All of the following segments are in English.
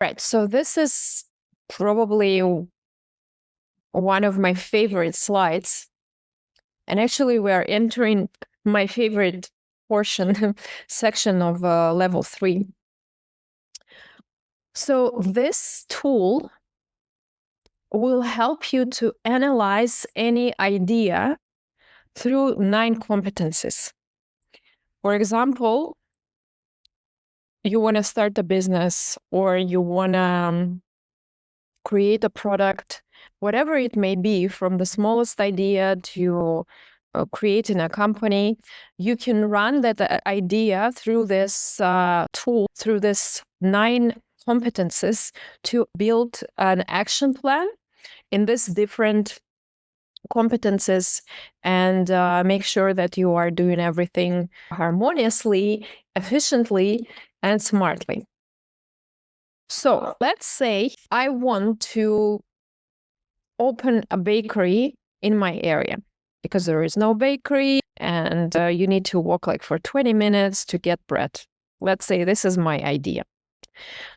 Right. So this is probably one of my favorite slides. And actually, we are entering my favorite portion, section of level 3. So this tool will help you to analyze any idea through 9 competencies. For example, you want to start a business, or you want to create a product, whatever it may be, from the smallest idea to creating a company. You can run that idea through this tool, through this 9 competencies, to build an action plan in these different competencies, and make sure that you are doing everything harmoniously, efficiently, and smartly. So let's say I want to open a bakery in my area, because there is no bakery and you need to walk like for 20 minutes to get bread. Let's say this is my idea.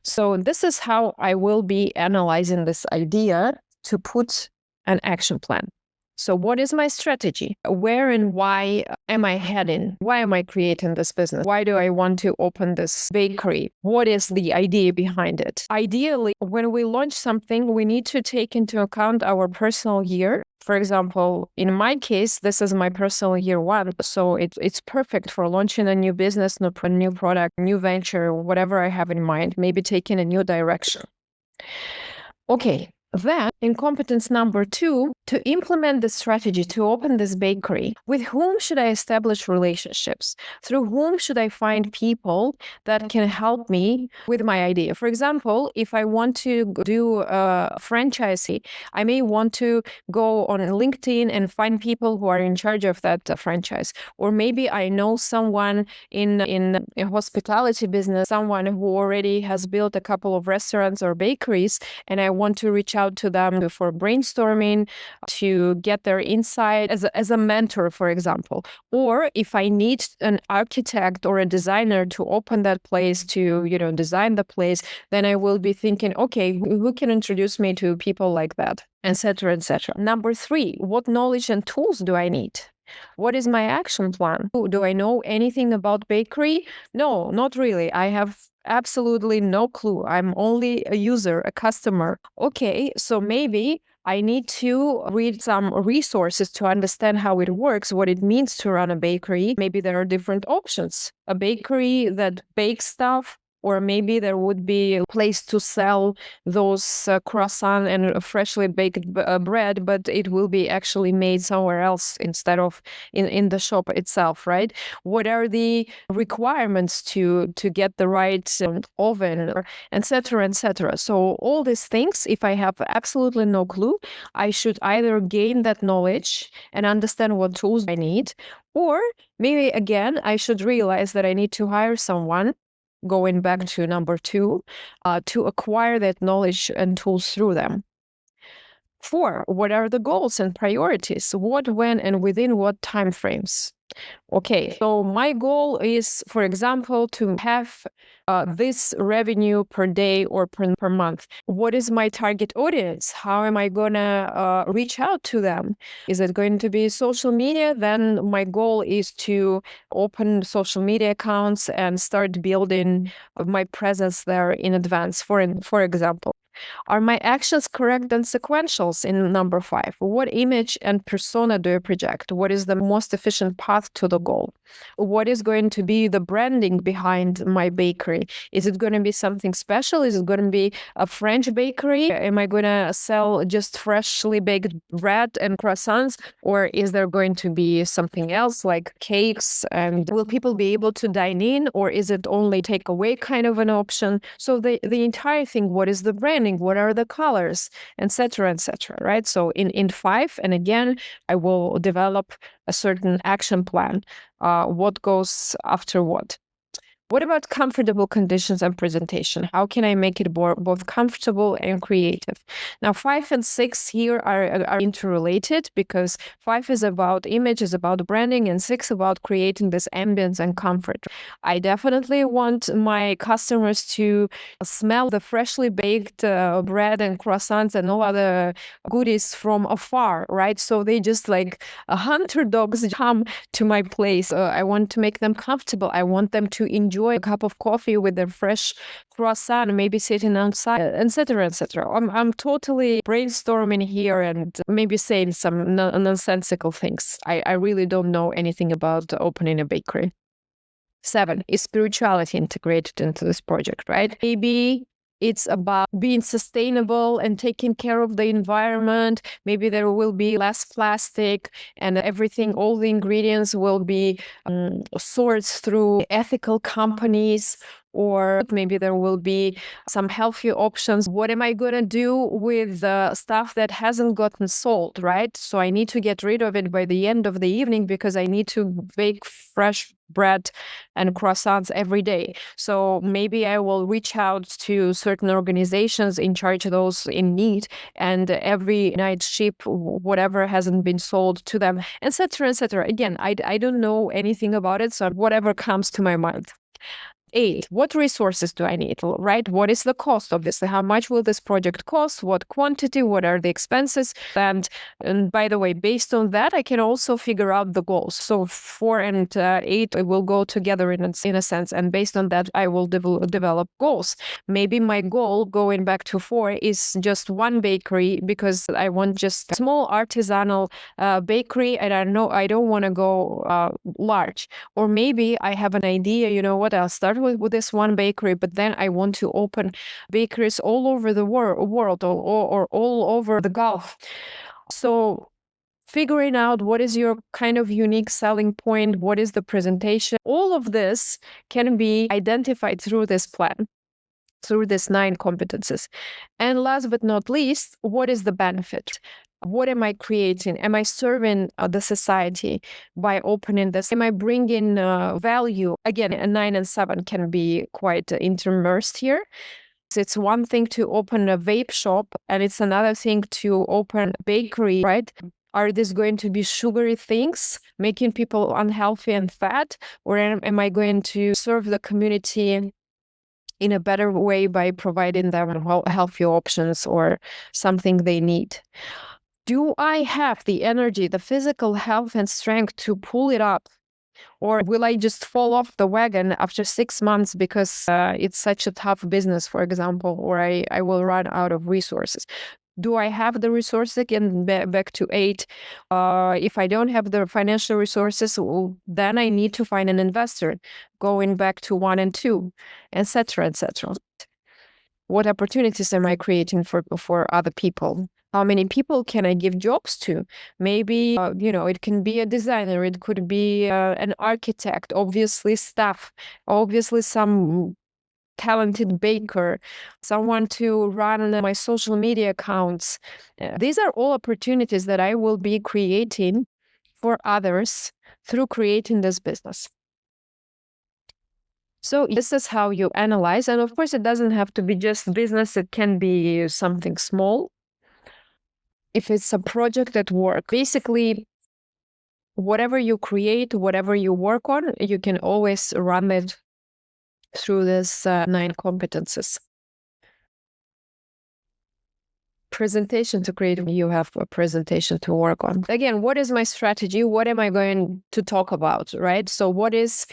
So this is how I will be analyzing this idea to put an action plan. So what is my strategy? Where and why am I heading? Why am I creating this business? Why do I want to open this bakery? What is the idea behind it? Ideally, when we launch something, we need to take into account our personal year. For example, in my case, this is my personal year 1. So it's perfect for launching a new business, a new product, new venture, whatever I have in mind, maybe taking a new direction. Okay. Then, in competence number 2, to implement the strategy to open this bakery, with whom should I establish relationships? Through whom should I find people that can help me with my idea? For example, if I want to do a franchisee, I may want to go on LinkedIn and find people who are in charge of that franchise. Or maybe I know someone in a hospitality business, someone who already has built a couple of restaurants or bakeries, and I want to reach out to them for brainstorming, to get their insight as a mentor, for example. Or if I need an architect or a designer to open that place, to design the place, then I will be thinking, okay, who can introduce me to people like that, etc., etc. Number 3, what knowledge and tools do I need? What is my action plan? Do I know anything about bakery? No, not really. I have absolutely no clue. I'm only a user, a customer. Okay, so maybe I need to read some resources to understand how it works, what it means to run a bakery. Maybe there are different options. A bakery that bakes stuff, or maybe there would be a place to sell those croissant and freshly baked bread, but it will be actually made somewhere else instead of in the shop itself, right? What are the requirements to get the right oven, etc., etc.? So all these things, if I have absolutely no clue, I should either gain that knowledge and understand what tools I need, or maybe again, I should realize that I need to hire someone, going back to number 2, to acquire that knowledge and tools through them. 4, what are the goals and priorities? What, when, and within what time frames? Okay, so my goal is, for example, to have this revenue per day or per month. What is my target audience? How am I going to reach out to them? Is it going to be social media? Then my goal is to open social media accounts and start building my presence there in advance, for example. Are my actions correct and sequentials in number 5? What image and persona do I project? What is the most efficient path to the goal? What is going to be the branding behind my bakery? Is it going to be something special? Is it going to be a French bakery? Am I going to sell just freshly baked bread and croissants? Or is there going to be something else like cakes? And will people be able to dine in? Or is it only takeaway kind of an option? So the entire thing, what is the branding? What are the colors, etc., right? So in 5, and again, I will develop a certain action plan, what goes after what. What about comfortable conditions and presentation? How can I make it both comfortable and creative? Now, 5 and 6 here are interrelated because 5 is about image, is about branding, and 6 about creating this ambience and comfort. I definitely want my customers to smell the freshly baked bread and croissants and all other goodies from afar, right? So they just like 100 dogs come to my place. I want to make them comfortable. I want them to enjoy a cup of coffee with their fresh croissant, maybe sitting outside, etc., etc. I'm totally brainstorming here and maybe saying some nonsensical things. I really don't know anything about opening a bakery. 7 is spirituality integrated into this project, right? Maybe it's about being sustainable and taking care of the environment. Maybe there will be less plastic and everything, all the ingredients will be sourced through ethical companies, or maybe there will be some healthy options. What am I going to do with the stuff that hasn't gotten sold, right? So I need to get rid of it by the end of the evening because I need to bake fresh bread and croissants every day. So maybe I will reach out to certain organizations in charge of those in need, and every night ship whatever hasn't been sold to them, etc., etc. Again, I don't know anything about it, so whatever comes to my mind. 8, what resources do I need, right? What is the cost? Obviously, how much will this project cost? What quantity? What are the expenses? And by the way, based on that, I can also figure out the goals. So 4 and 8 will go together in a sense. And based on that, I will develop goals. Maybe my goal, going back to 4, is just one bakery because I want just a small artisanal bakery, and I don't want to go large. Or maybe I have an idea, you know what, I'll start with this one bakery, but then I want to open bakeries all over the world or all over the Gulf. So figuring out what is your kind of unique selling point, what is the presentation, all of this can be identified through this plan, through these 9 competencies. And last but not least, what is the benefit? What am I creating? Am I serving the society by opening this? Am I bringing value? Again, a 9 and 7 can be quite intermersed here. It's one thing to open a vape shop, and it's another thing to open a bakery, right? Are these going to be sugary things, making people unhealthy and fat? Or am I going to serve the community in a better way by providing them healthy options or something they need? Do I have the energy, the physical health and strength to pull it up? Or will I just fall off the wagon after 6 months because it's such a tough business, for example, or I will run out of resources? Do I have the resources? Again, back to 8. If I don't have the financial resources, well, then I need to find an investor. Going back to 1 and 2, etc., etc. What opportunities am I creating for other people? How many people can I give jobs to? Maybe, it can be a designer, it could be an architect, obviously staff, obviously some talented baker, someone to run my social media accounts. These are all opportunities that I will be creating for others through creating this business. So this is how you analyze. And of course, it doesn't have to be just business. It can be something small. If it's a project at work, basically, whatever you create, whatever you work on, you can always run it through this 9 competencies. Presentation to create, you have a presentation to work on. Again, what is my strategy? What am I going to talk about, right? So what is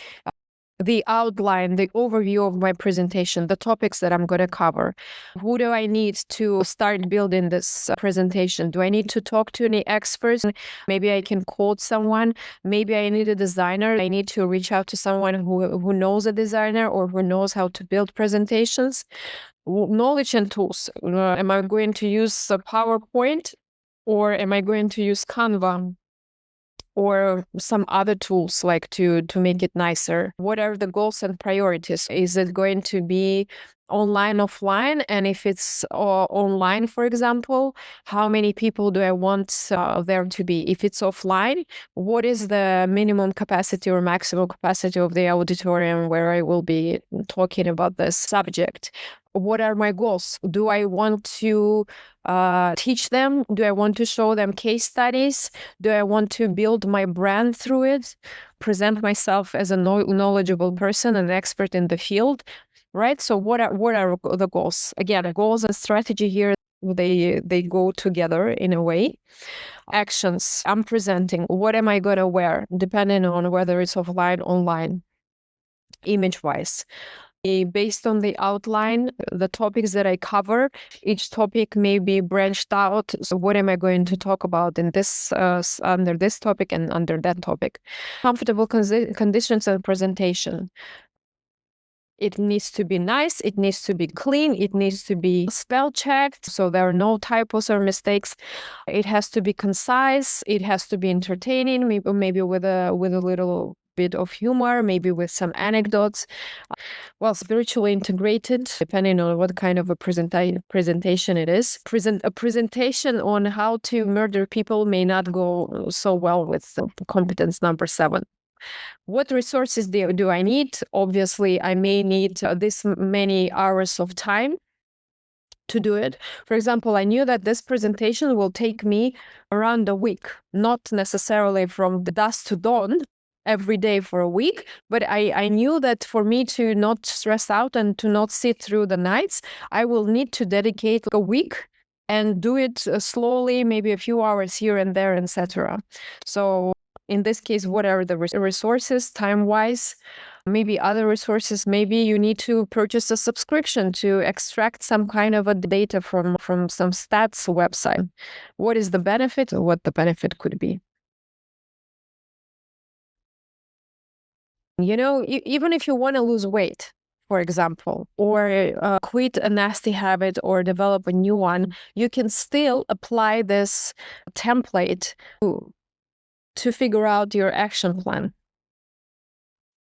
the outline, the overview of my presentation, the topics that I'm going to cover? Who do I need to start building this presentation? Do I need to talk to any experts? Maybe I can quote someone. Maybe I need a designer. I need to reach out to someone who knows a designer or who knows how to build presentations. Knowledge and tools. Am I going to use a PowerPoint or am I going to use Canva? or some other tools like to make it nicer? What are the goals and priorities? Is it going to be online, offline? And if it's online, for example, how many people do I want there to be? If it's offline, what is the minimum capacity or maximum capacity of the auditorium where I will be talking about this subject? What are my goals? Do I want to teach them? Do I want to show them case studies? Do I want to build my brand through it? Present myself as a knowledgeable person, an expert in the field, right? So what are the goals? Again, goals and strategy here, they go together in a way. Actions I'm presenting. What am I going to wear? Depending on whether it's offline, online, image-wise. Based on the outline, the topics that I cover, each topic may be branched out. So what am I going to talk about in this under this topic and under that topic? Comfortable conditions and presentation. It needs to be nice, it needs to be clean, it needs to be spell checked so there are no typos or mistakes. It has to be concise, it has to be entertaining, maybe with a little bit of humor, maybe with some anecdotes. Well, spiritually integrated, depending on what kind of a presentation it is. A presentation on how to murder people may not go so well with competence number 7. What resources do I need? Obviously, I may need this many hours of time to do it. For example, I knew that this presentation will take me around a week, not necessarily from the dusk to dawn every day for a week, but I knew that for me to not stress out and to not sit through the nights, I will need to dedicate a week and do it slowly, maybe a few hours here and there, etc. So in this case, what are the resources time-wise? Maybe other resources, maybe you need to purchase a subscription to extract some kind of a data from some stats website. What is the benefit or what the benefit could be? You know, even if you want to lose weight, for example, or quit a nasty habit or develop a new one, you can still apply this template to figure out your action plan.